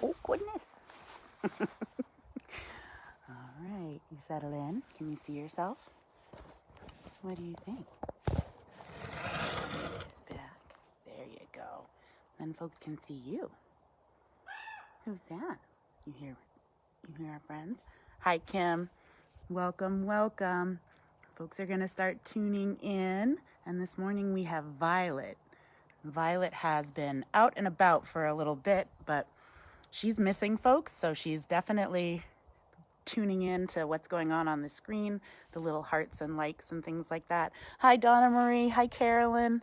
Oh, goodness. All right, you settle in. Can you see yourself? What do you think? It's back. There you go. Then folks can see you. Who's that? You hear our friends? Hi, Kim. Welcome, welcome. Folks are going to start tuning in. And this morning we have Violet. Violet has been out and about for a little bit, but she's missing folks, so she's definitely tuning in to what's going on the screen, the little hearts and likes and things like that. Hi, Donna Marie. Hi, Carolyn.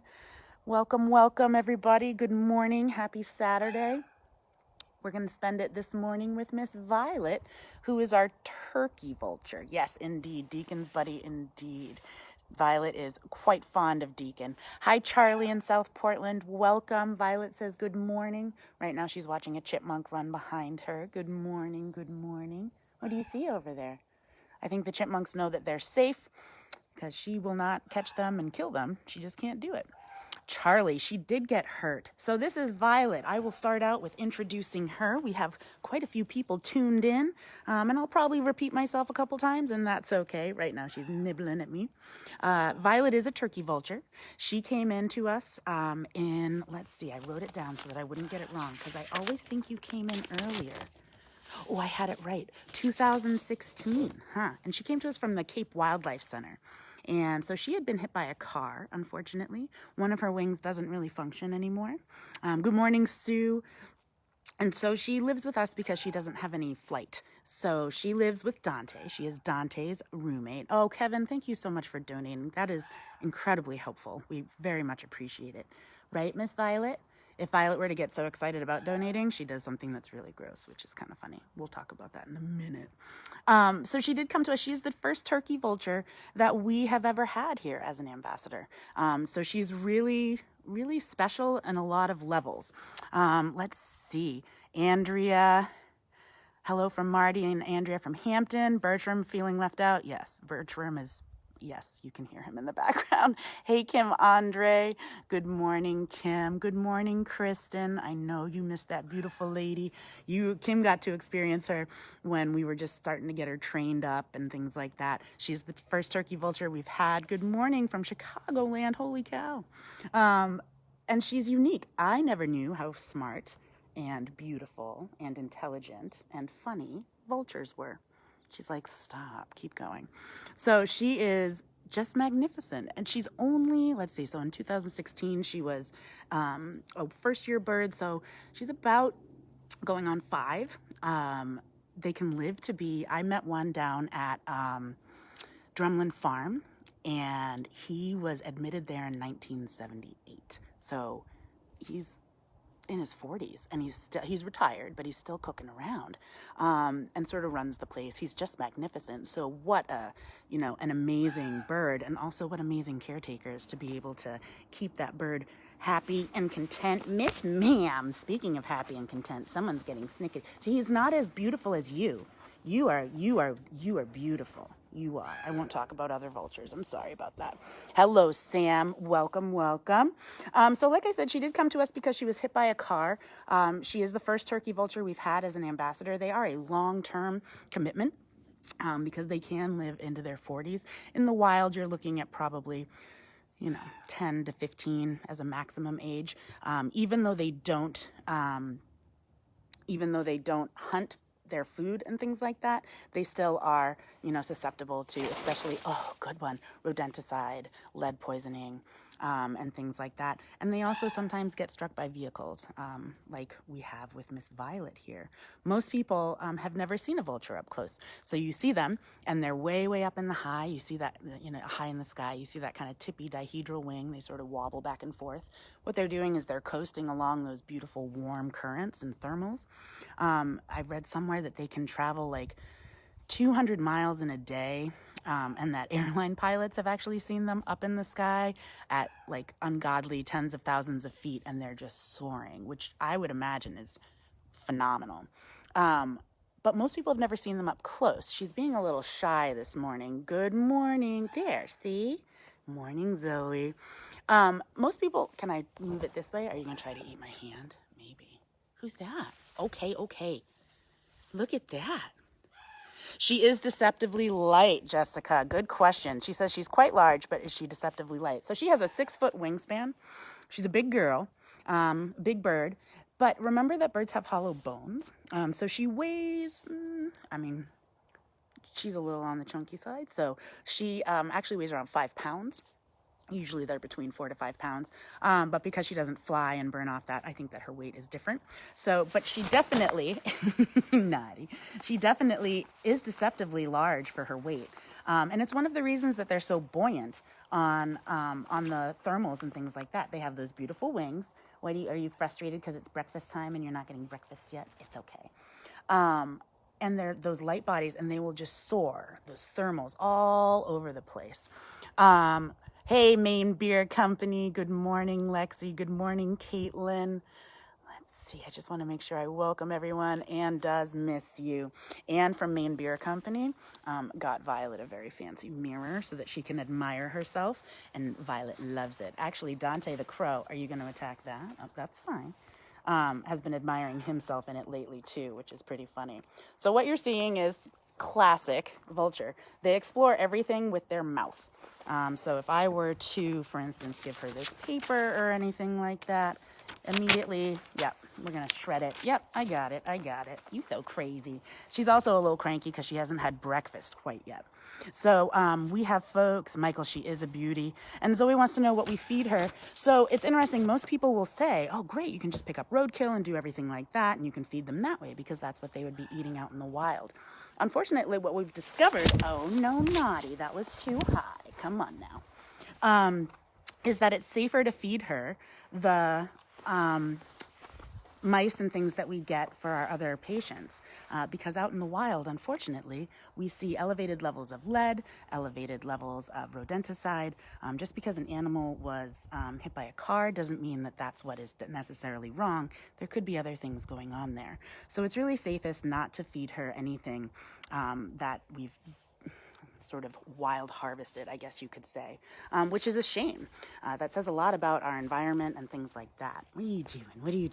Welcome, welcome, everybody. Good morning. Happy Saturday. We're going to spend it this morning with Miss Violet, who is our turkey vulture. Yes, indeed. Deacon's buddy, indeed. Violet is quite fond of Deacon. Hi, Charlie in South Portland. Welcome. Violet says good morning. Right now she's watching a chipmunk run behind her. Good morning, good morning. What do you see over there? I think the chipmunks know that they're safe because she will not catch them and kill them. She just can't do it. Charlie, she did get hurt. So this is Violet. I will start out with introducing her. We have quite a few people tuned in, and I'll probably repeat myself a couple times, and that's okay. Right now she's nibbling at me. Violet is a turkey vulture. She came in to us let's see, I wrote it down so that I wouldn't get it wrong, because I always think you came in earlier. Oh, I had it right. 2016, And she came to us from the Cape Wildlife Center. And so she had been hit by a car, unfortunately. One of her wings doesn't really function anymore. Good morning, Sue. And so she lives with us because she doesn't have any flight. So she lives with Dante. She is Dante's roommate. Oh, Kevin, thank you so much for donating. That is incredibly helpful. We very much appreciate it. Right, Miss Violet? If Violet were to get so excited about donating, she does something that's really gross, which is kind of funny. We'll talk about that in a minute. So she did come to us. She's the first turkey vulture that we have ever had here as an ambassador. So she's really, really special in a lot of levels. Let's see. Andrea. Hello from Marty and Andrea from Hampton. Bertram feeling left out? Yes, Bertram is... Yes, you can hear him in the background. Hey, Kim Andre. Good morning, Kim. Good morning, Kristen. I know you missed that beautiful lady. Kim got to experience her when we were just starting to get her trained up and things like that. She's the first turkey vulture we've had. Good morning from Chicagoland. Holy cow. And she's unique. I never knew how smart and beautiful and intelligent and funny vultures were. She's like, stop, keep going. So she is just magnificent. And she's only, let's see, so in 2016, she was a first-year bird. So she's about going on 5. They can live to be, I met one down at Drumlin Farm, and he was admitted there in 1978. So he's in his 40s, and he's retired, but he's still cooking around, and sort of runs the place. He's just magnificent. So what an amazing bird, and also what amazing caretakers to be able to keep that bird happy and content. Miss Ma'am, speaking of happy and content, someone's getting snicket. He's not as beautiful as you. You are beautiful. You are. I won't talk about other vultures. I'm sorry about that. Hello, Sam. Welcome, welcome. So like I said, she did come to us because she was hit by a car. She is the first turkey vulture we've had as an ambassador. They are a long-term commitment because they can live into their 40s. In the wild, you're looking at probably 10 to 15 as a maximum age. Even though they don't hunt their food and things like that, they still are, susceptible to, especially, good one, rodenticide, lead poisoning, and things like that. And they also sometimes get struck by vehicles, like we have with Miss Violet here. Most people have never seen a vulture up close. So you see them, and they're way, way up in the high. You see that, high in the sky. You see that kind of tippy dihedral wing. They sort of wobble back and forth. What they're doing is they're coasting along those beautiful warm currents and thermals. I've read somewhere that they can travel like 200 miles in a day, and that airline pilots have actually seen them up in the sky at like ungodly tens of thousands of feet, and they're just soaring, which I would imagine is phenomenal. But most people have never seen them up close. She's being a little shy this morning. Good morning. There, see? Morning, Zoe. Most people, can I move it this way? Are you going to try to eat my hand? Maybe. Who's that? Okay, okay. Look at that. She is deceptively light, Jessica. Good question. She says she's quite large, but is she deceptively light? So she has a 6-foot wingspan. She's a big girl, big bird. But remember that birds have hollow bones. So she weighs, she's a little on the chunky side. So she actually weighs around 5 pounds. Usually they're between 4 to 5 pounds. But because she doesn't fly and burn off that, I think that her weight is different. So, but she definitely, naughty, she definitely is deceptively large for her weight. And it's one of the reasons that they're so buoyant on the thermals and things like that. They have those beautiful wings. Are you frustrated because it's breakfast time and you're not getting breakfast yet? It's okay. And they're those light bodies, and they will just soar, those thermals all over the place. Hey, Maine Beer Company. Good morning, Lexi. Good morning, Caitlin. Let's see. I just want to make sure I welcome everyone. Anne does miss you. Anne from Maine Beer Company got Violet a very fancy mirror so that she can admire herself, and Violet loves it. Actually, Dante the Crow, are you going to attack that? Oh, that's fine. Has been admiring himself in it lately too, which is pretty funny. So what you're seeing is classic vulture. They explore everything with their mouth. So if I were to, for instance, give her this paper or anything like that, immediately, yep, we're going to shred it. Yep, I got it. You so crazy. She's also a little cranky because she hasn't had breakfast quite yet. So we have folks, Michael, she is a beauty, and Zoe wants to know what we feed her. So it's interesting, most people will say, oh great, you can just pick up roadkill and do everything like that, and you can feed them that way because that's what they would be eating out in the wild. Unfortunately, what we've discovered, oh no, naughty, that was too high, come on now, is that it's safer to feed her the mice and things that we get for our other patients. Because out in the wild, unfortunately, we see elevated levels of lead, elevated levels of rodenticide. Just because an animal was hit by a car doesn't mean that that's what is necessarily wrong. There could be other things going on there. So it's really safest not to feed her anything that we've sort of wild harvested, I guess you could say, which is a shame. That says a lot about our environment and things like that. What are you doing?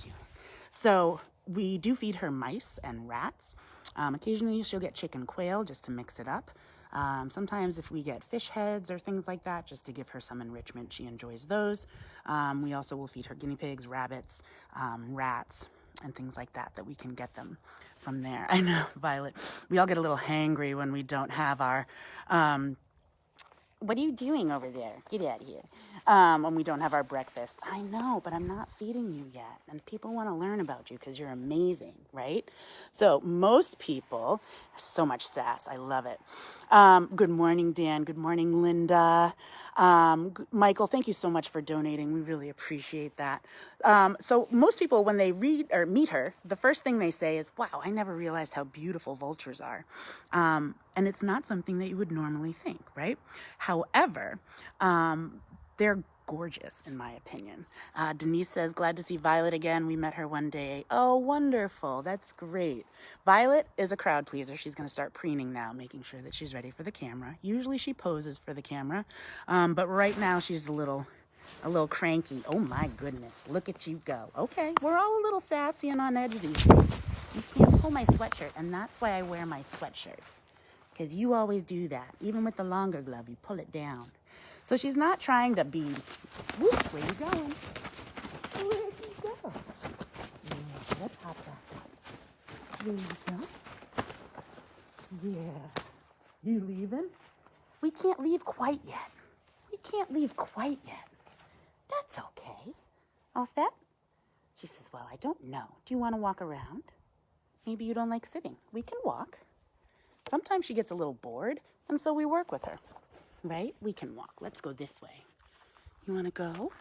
So we do feed her mice and rats. Occasionally she'll get chicken quail just to mix it up. Sometimes if we get fish heads or things like that, just to give her some enrichment, she enjoys those. We also will feed her guinea pigs, rabbits, rats, and things like that we can get them from there. I know, Violet, we all get a little hangry when we don't have our, what are you doing over there? Get out of here. When we don't have our breakfast. I know, but I'm not feeding you yet. And people want to learn about you because you're amazing, right? So most people, so much sass. I love it. Good morning, Dan. Good morning, Linda. Michael, thank you so much for donating. We really appreciate that. So most people, when they read or meet her, the first thing they say is, wow, I never realized how beautiful vultures are. And it's not something that you would normally think, right? However, they're gorgeous, in my opinion. Denise says, glad to see Violet again. We met her one day. Oh, wonderful. That's great. Violet is a crowd pleaser. She's going to start preening now, making sure that she's ready for the camera. Usually she poses for the camera, but right now she's a little cranky. Oh my goodness, look at you go. Okay, we're all a little sassy and on edge these days. You can't pull my sweatshirt, and that's why I wear my sweatshirt. Because you always do that. Even with the longer glove, you pull it down. So she's not trying to be, whoop, where you going? Where you go? Yeah, let's hop back up. Where you go? Yeah. You leaving? We can't leave quite yet. That's okay. All set? She says, well, I don't know. Do you want to walk around? Maybe you don't like sitting. We can walk. Sometimes she gets a little bored, and so we work with her, right? We can walk. Let's go this way. You want to go?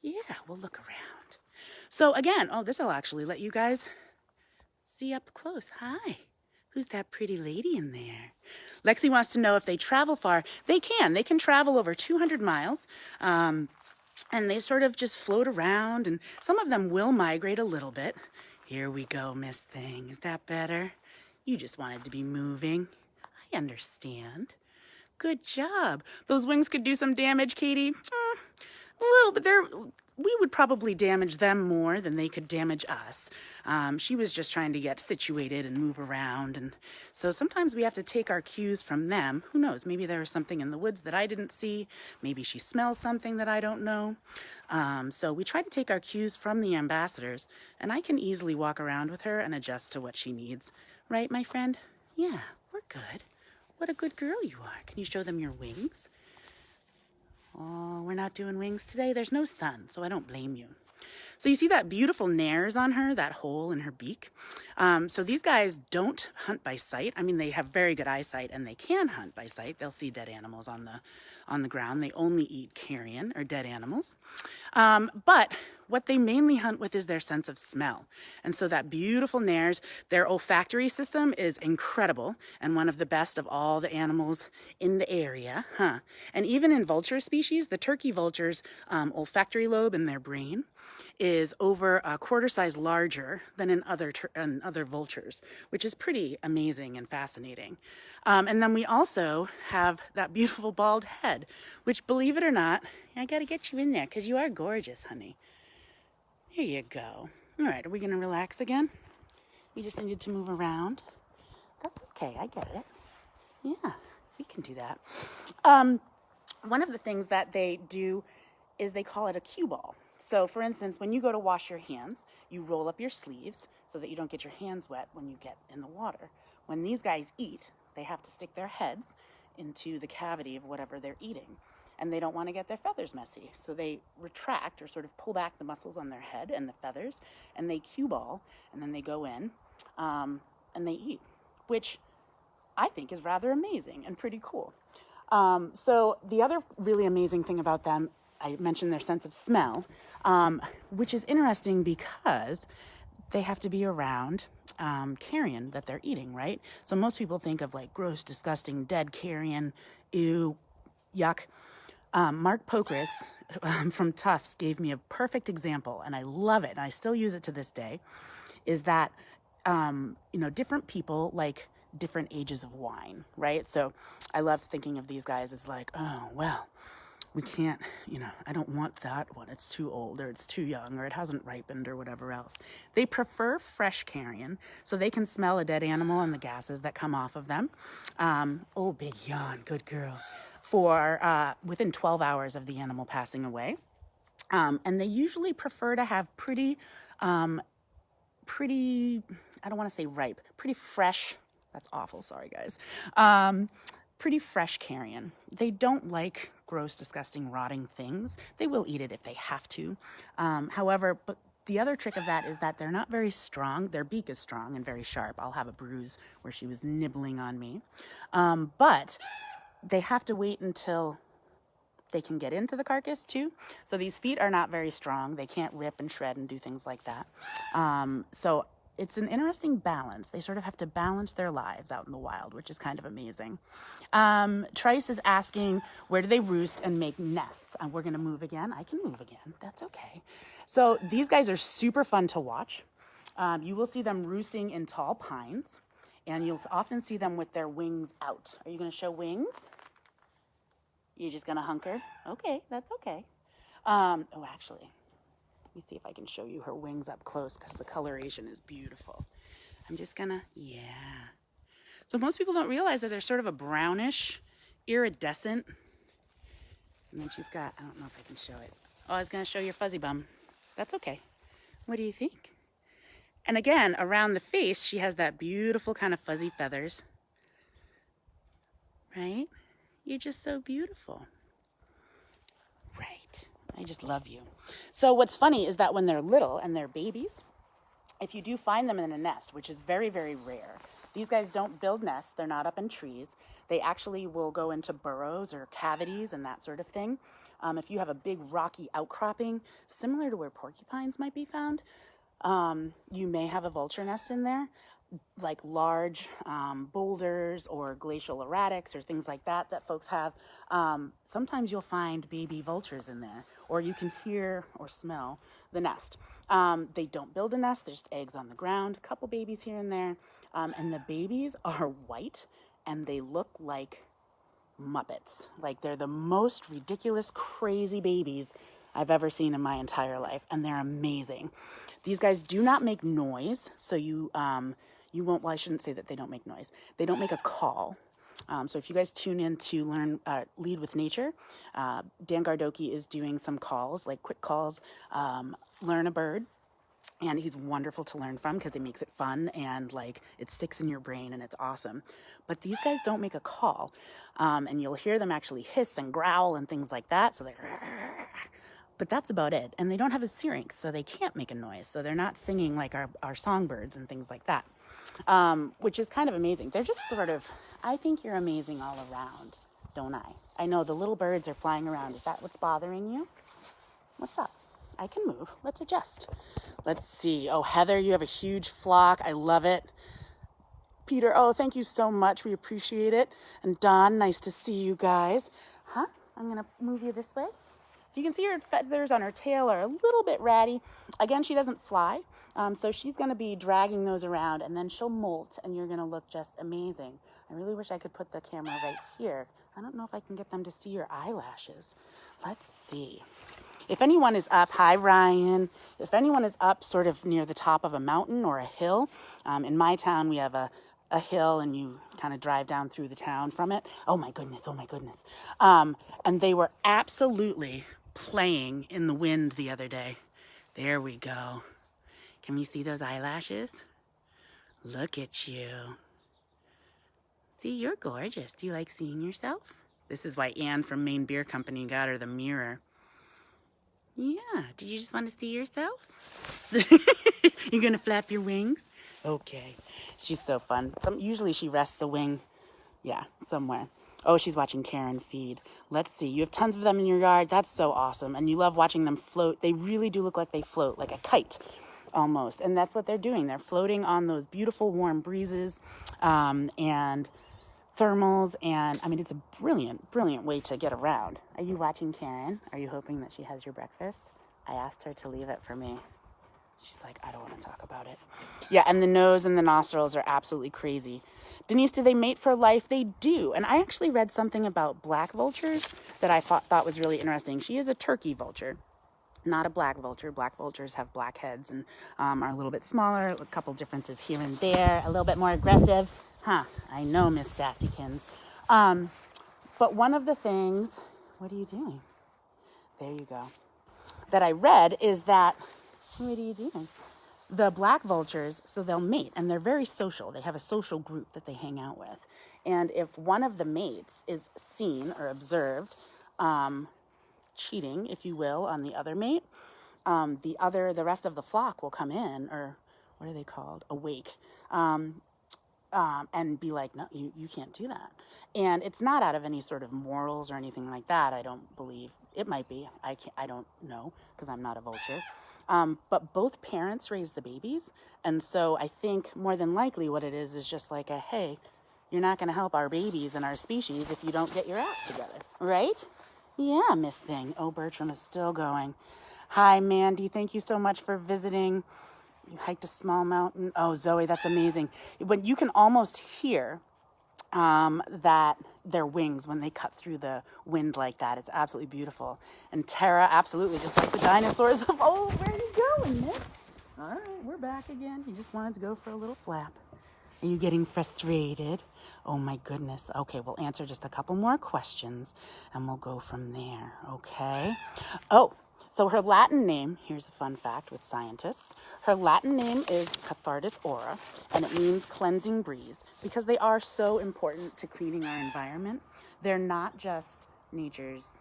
Yeah, we'll look around. So again, this will actually let you guys see up close. Hi. Who's that pretty lady in there? Lexi wants to know if they travel far. They can. They can travel over 200 miles. And they sort of just float around, and some of them will migrate a little bit. Here we go, Miss Thing. Is that better? You just wanted to be moving. I understand. Good job. Those wings could do some damage, Katie. A little bit. we would probably damage them more than they could damage us. She was just trying to get situated and move around. And so sometimes we have to take our cues from them. Who knows? Maybe there was something in the woods that I didn't see. Maybe she smells something that I don't know. So we try to take our cues from the ambassadors, and I can easily walk around with her and adjust to what she needs. Right, my friend? Yeah, we're good. What a good girl you are. Can you show them your wings? Oh, we're not doing wings today. There's no sun, so I don't blame you. So you see that beautiful nares on her, that hole in her beak? So these guys don't hunt by sight. I mean, they have very good eyesight and they can hunt by sight. They'll see dead animals on the ground. They only eat carrion or dead animals. But what they mainly hunt with is their sense of smell. And so that beautiful nares, their olfactory system is incredible and one of the best of all the animals in the area. And even in vulture species, the turkey vulture's olfactory lobe in their brain is over a quarter size larger than in other vultures, which is pretty amazing and fascinating. And then we also have that beautiful bald head, which, believe it or not, I got to get you in there because you are gorgeous, honey. There you go. All right, are we going to relax again? We just needed to move around. That's okay, I get it. Yeah, we can do that. One of the things that they do is they call it a cue ball. So for instance, when you go to wash your hands, you roll up your sleeves so that you don't get your hands wet when you get in the water. When these guys eat, they have to stick their heads into the cavity of whatever they're eating. And they don't want to get their feathers messy. So they retract or sort of pull back the muscles on their head and the feathers, and they cue ball, and then they go in and they eat, which I think is rather amazing and pretty cool. So the other really amazing thing about them, I mentioned their sense of smell, which is interesting because they have to be around carrion that they're eating, right? So most people think of like gross, disgusting, dead carrion, ew, yuck. Mark Pokris from Tufts gave me a perfect example, and I love it, and I still use it to this day, is that, different people like different ages of wine, right? So I love thinking of these guys as like, oh, well, we can't, I don't want that one. It's too old or it's too young or it hasn't ripened or whatever else. They prefer fresh carrion so they can smell a dead animal and the gases that come off of them. Oh, big yawn, good girl. For within 12 hours of the animal passing away. And they usually prefer to have pretty, I don't want to say ripe, pretty fresh, that's awful, sorry guys, pretty fresh carrion. They don't like gross, disgusting, rotting things. They will eat it if they have to. However, but the other trick of that is that they're not very strong. Their beak is strong and very sharp. I'll have a bruise where she was nibbling on me. But they have to wait until they can get into the carcass too. So these feet are not very strong. They can't rip and shred and do things like that. So it's an interesting balance. They sort of have to balance their lives out in the wild, which is kind of amazing. Trice is asking, where do they roost and make nests? And we're going to move again. I can move again. That's okay. So these guys are super fun to watch. You will see them roosting in tall pines, and you'll often see them with their wings out. Are you going to show wings? You're just going to hunker? Okay, that's okay. Actually, let me see if I can show you her wings up close because the coloration is beautiful. I'm just going to, yeah. So most people don't realize that there's sort of a brownish, iridescent, and then she's got, I don't know if I can show it. Oh, I was going to show your fuzzy bum. That's okay. What do you think? And again, around the face, she has that beautiful kind of fuzzy feathers. Right? You're just so beautiful. Right. I just love you. So what's funny is that when they're little and they're babies, if you do find them in a nest, which is very, very rare, these guys don't build nests. They're not up in trees. They actually will go into burrows or cavities and that sort of thing. If you have a big rocky outcropping, similar to where porcupines might be found, you may have a vulture nest in there, like large boulders or glacial erratics or things like that folks have. Sometimes you'll find baby vultures in there, or you can hear or smell the nest. They don't build a nest. There's eggs on the ground, a couple babies here and there. And the babies are white and they look like Muppets. Like they're the most ridiculous, crazy babies. I've ever seen in my entire life, and they're amazing. These guys do not make noise, so you won't, well, I shouldn't say that they don't make noise. They don't make a call. So if you guys tune in to learn, Lead with Nature, Dan Gardoki is doing some calls, like quick calls, learn a bird. And he's wonderful to learn from because he makes it fun and like it sticks in your brain and it's awesome. But these guys don't make a call. And you'll hear them actually hiss and growl and things like that. So but that's about it. And they don't have a syrinx, so they can't make a noise. So they're not singing like our songbirds and things like that, which is kind of amazing. They're just sort of, I think you're amazing all around, don't I? I know the little birds are flying around. Is that what's bothering you? What's up? I can move. Let's adjust. Let's see. Oh, Heather, you have a huge flock. I love it. Peter, oh, thank you so much. We appreciate it. And Don, nice to see you guys. Huh? I'm going to move you this way. So you can see her feathers on her tail are a little bit ratty. Again, she doesn't fly. So she's going to be dragging those around and then she'll molt and you're going to look just amazing. I really wish I could put the camera right here. I don't know if I can get them to see your eyelashes. Let's see. If anyone is up, hi Ryan, if anyone is up sort of near the top of a mountain or a hill, in my town we have a hill and you kind of drive down through the town from it. Oh my goodness. And they were absolutely playing in the wind the other day. There we go. Can we see those eyelashes? Look at you. See, you're gorgeous. Do you like seeing yourself? This is why Anne from Maine Beer Company got her the mirror. Yeah, did you just want to see yourself? You're going to flap your wings? Okay. She's so fun. Usually she rests a wing, somewhere. Oh, she's watching Karen feed. Let's see. You have tons of them in your yard. That's so awesome. And you love watching them float. They really do look like they float, like a kite almost. And that's what they're doing. They're floating on those beautiful warm breezes and thermals. And I mean, it's a brilliant, brilliant way to get around. Are you watching Karen? Are you hoping that she has your breakfast? I asked her to leave it for me. She's like, I don't want to talk about it. Yeah, and the nose and the nostrils are absolutely crazy. Denise, do they mate for life? They do. And I actually read something about black vultures that I thought was really interesting. She is a turkey vulture, not a black vulture. Black vultures have black heads and are a little bit smaller. A couple differences here and there. A little bit more aggressive. Huh, I know, Miss Sassykins. But one of the things, what are you doing? There you go. That I read is that, what are you doing? The black vultures, so they'll mate, and they're very social. They have a social group that they hang out with. And if one of the mates is seen or observed cheating, if you will, on the other mate, the rest of the flock will come in, or what are they called? Awake. And be like, no, you can't do that. And it's not out of any sort of morals or anything like that, I don't believe. It might be. I don't know, because I'm not a vulture. But both parents raise the babies. And so I think more than likely what it is just like hey, you're not going to help our babies and our species if you don't get your act together. Right? Yeah, Miss Thing. Oh, Bertram is still going. Hi, Mandy. Thank you so much for visiting. You hiked a small mountain. Oh, Zoe, that's amazing. When you can almost hear that their wings when they cut through the wind like that. It's absolutely beautiful. And Tara, absolutely, just like the dinosaurs of old. Where are you going, Miss? All right, we're back again. You just wanted to go for a little flap. Are you getting frustrated? Oh, my goodness. Okay, we'll answer just a couple more questions, and we'll go from there, okay? Oh, so her Latin name, here's a fun fact with scientists. Her Latin name is Cathartis aura, and it means cleansing breeze, because they are so important to cleaning our environment. They're not just nature's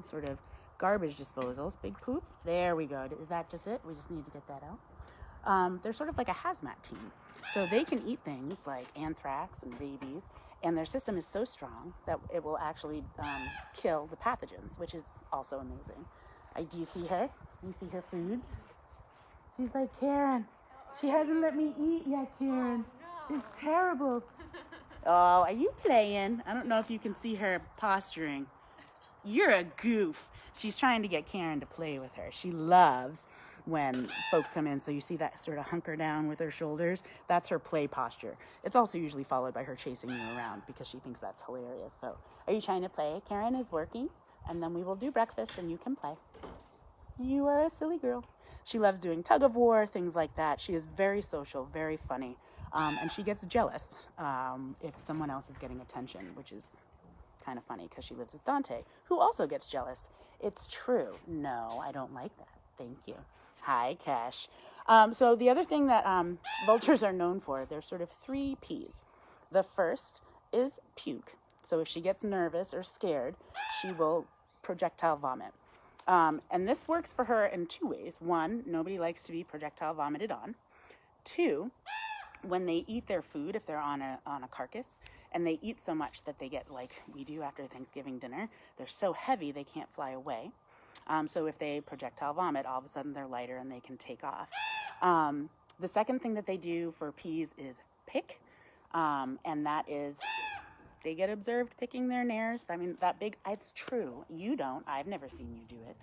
sort of garbage disposals. Big poop. There we go. Is that just it? We just need to get that out. They're sort of like a hazmat team. So they can eat things like anthrax and rabies, and their system is so strong that it will actually kill the pathogens, which is also amazing. Do you see her? Do you see her foods? She's like, Karen, she hasn't let me eat yet, Karen. It's terrible. Oh, are you playing? I don't know if you can see her posturing. You're a goof. She's trying to get Karen to play with her. She loves when folks come in. So you see that sort of hunker down with her shoulders. That's her play posture. It's also usually followed by her chasing you around because she thinks that's hilarious. So are you trying to play? Karen is working, and then we will do breakfast and you can play. You are a silly girl. She loves doing tug of war, things like that. She is very social, very funny. And she gets jealous if someone else is getting attention, which is kind of funny because she lives with Dante, who also gets jealous. It's true. No, I don't like that. Thank you. Hi, Cash. So the other thing that vultures are known for, there's sort of 3 P's. The first is puke. So if she gets nervous or scared, she will projectile vomit. And this works for her in 2 ways. 1, nobody likes to be projectile vomited on. 2, when they eat their food, if they're on a carcass, and they eat so much that they get, like we do after Thanksgiving dinner, they're so heavy they can't fly away. So if they projectile vomit, all of a sudden they're lighter and they can take off. The second thing that they do for peas is pick, and that is they get observed picking their nares. I mean, that big, it's true. You don't. I've never seen you do it.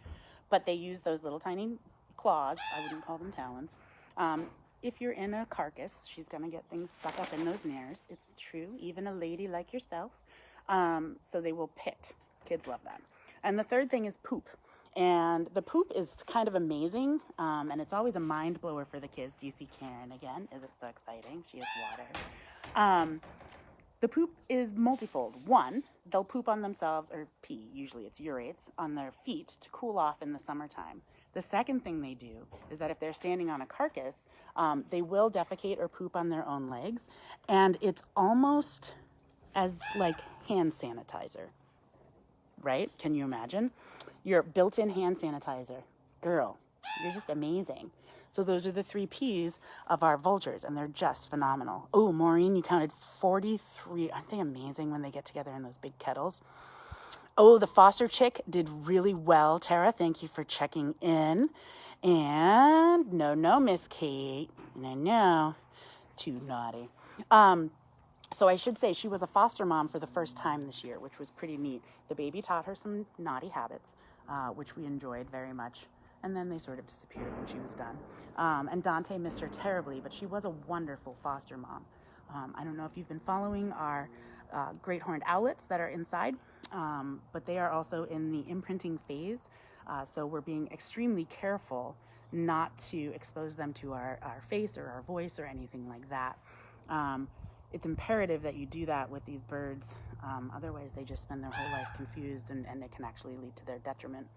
But they use those little tiny claws. I wouldn't call them talons. If you're in a carcass, she's going to get things stuck up in those nares. It's true. Even a lady like yourself. So they will pick. Kids love that. And the third thing is poop. And the poop is kind of amazing. And it's always a mind blower for the kids. Do you see Karen again? Is it so exciting? She has water. The poop is multifold. 1, they'll poop on themselves, or pee, usually it's urates, on their feet to cool off in the summertime. The second thing they do is that if they're standing on a carcass, they will defecate or poop on their own legs. And it's almost as like hand sanitizer, right? Can you imagine? Your built-in hand sanitizer. Girl, you're just amazing. So those are the 3 P's of our vultures, and they're just phenomenal. Oh, Maureen, you counted 43. Aren't they amazing when they get together in those big kettles? Oh, the foster chick did really well, Tara. Thank you for checking in. And no, Miss Kate. No. Too naughty. So I should say she was a foster mom for the first time this year, which was pretty neat. The baby taught her some naughty habits, which we enjoyed very much. And then they sort of disappeared when she was done. And Dante missed her terribly, but she was a wonderful foster mom. I don't know if you've been following our great horned owlets that are inside, but they are also in the imprinting phase. So we're being extremely careful not to expose them to our face or our voice or anything like that. It's imperative that you do that with these birds. Otherwise, they just spend their whole life confused, and it can actually lead to their detriment.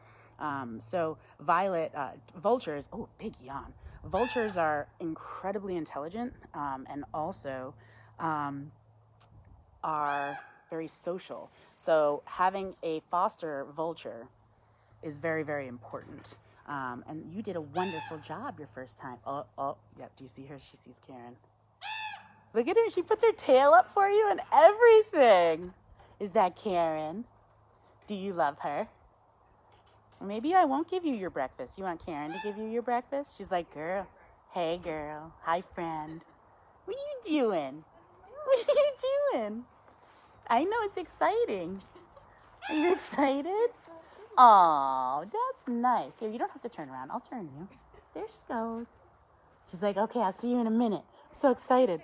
So vultures, oh, big yawn. Vultures are incredibly intelligent and also are very social. So having a foster vulture is very, very important. And you did a wonderful job your first time. Oh, yeah, do you see her? She sees Karen. Look at her. She puts her tail up for you and everything. Is that Karen? Do you love her? Maybe I won't give you your breakfast. You want Karen to give you your breakfast? She's like, girl. Hey, girl. Hi, friend. What are you doing? What are you doing? I know it's exciting. Are you excited? Oh, that's nice. Here, you don't have to turn around. I'll turn you. There she goes. She's like, okay, I'll see you in a minute. I'm so excited.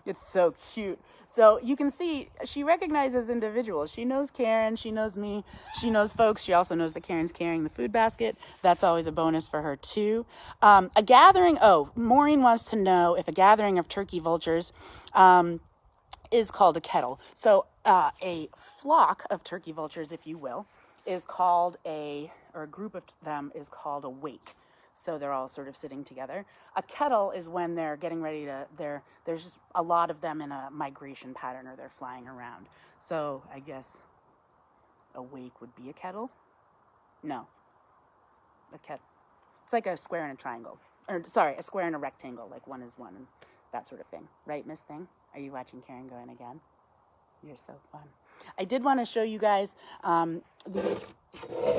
It's so cute. So you can see she recognizes individuals. She knows Karen. She knows me. She knows folks. She also knows that Karen's carrying the food basket. That's always a bonus for her too. A gathering. Oh, Maureen wants to know if a gathering of turkey vultures is called a kettle. So a flock of turkey vultures, if you will, is called a group of them is called a wake. So they're all sort of sitting together. A kettle is when they're getting ready to, there's just a lot of them in a migration pattern, or they're flying around. So I guess a wake would be a kettle? No. A kettle. It's like a square and a triangle. Or sorry, a square and a rectangle, like one is one, and that sort of thing. Right, Miss Thing? Are you watching Karen going again? You're so fun. I did want to show you guys these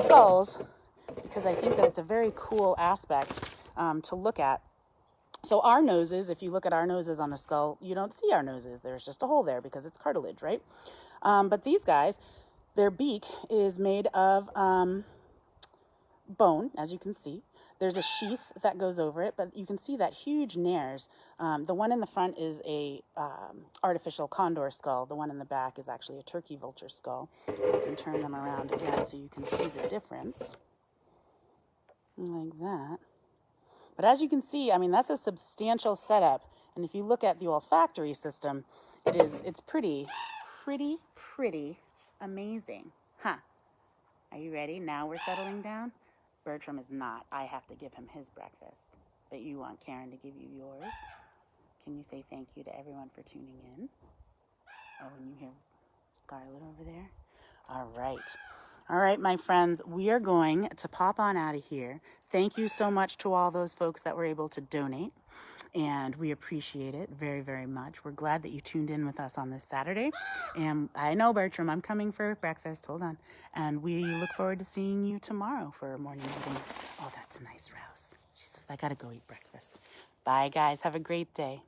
skulls, because I think that it's a very cool aspect to look at. So our noses, if you look at our noses on a skull, you don't see our noses. There's just a hole there because it's cartilage, right? But these guys, their beak is made of bone, as you can see. There's a sheath that goes over it, but you can see that huge nares. The one in the front is a artificial condor skull. The one in the back is actually a turkey vulture skull. You can turn them around again so you can see the difference. like that. But as you can see, I mean, that's a substantial setup. And if you look at the olfactory system, it's pretty amazing. Huh? Are you ready? Now we're settling down? Bertram is not. I have to give him his breakfast. But you want Karen to give you yours? Can you say thank you to everyone for tuning in? Oh, and you hear Scarlett over there? All right. All right, my friends, we are going to pop on out of here. Thank you so much to all those folks that were able to donate, and we appreciate it very, very much. We're glad that you tuned in with us on this Saturday. And I know, Bertram, I'm coming for breakfast. Hold on. And we look forward to seeing you tomorrow for a morning meeting. Oh, that's a nice Rouse. She says, I got to go eat breakfast. Bye, guys. Have a great day.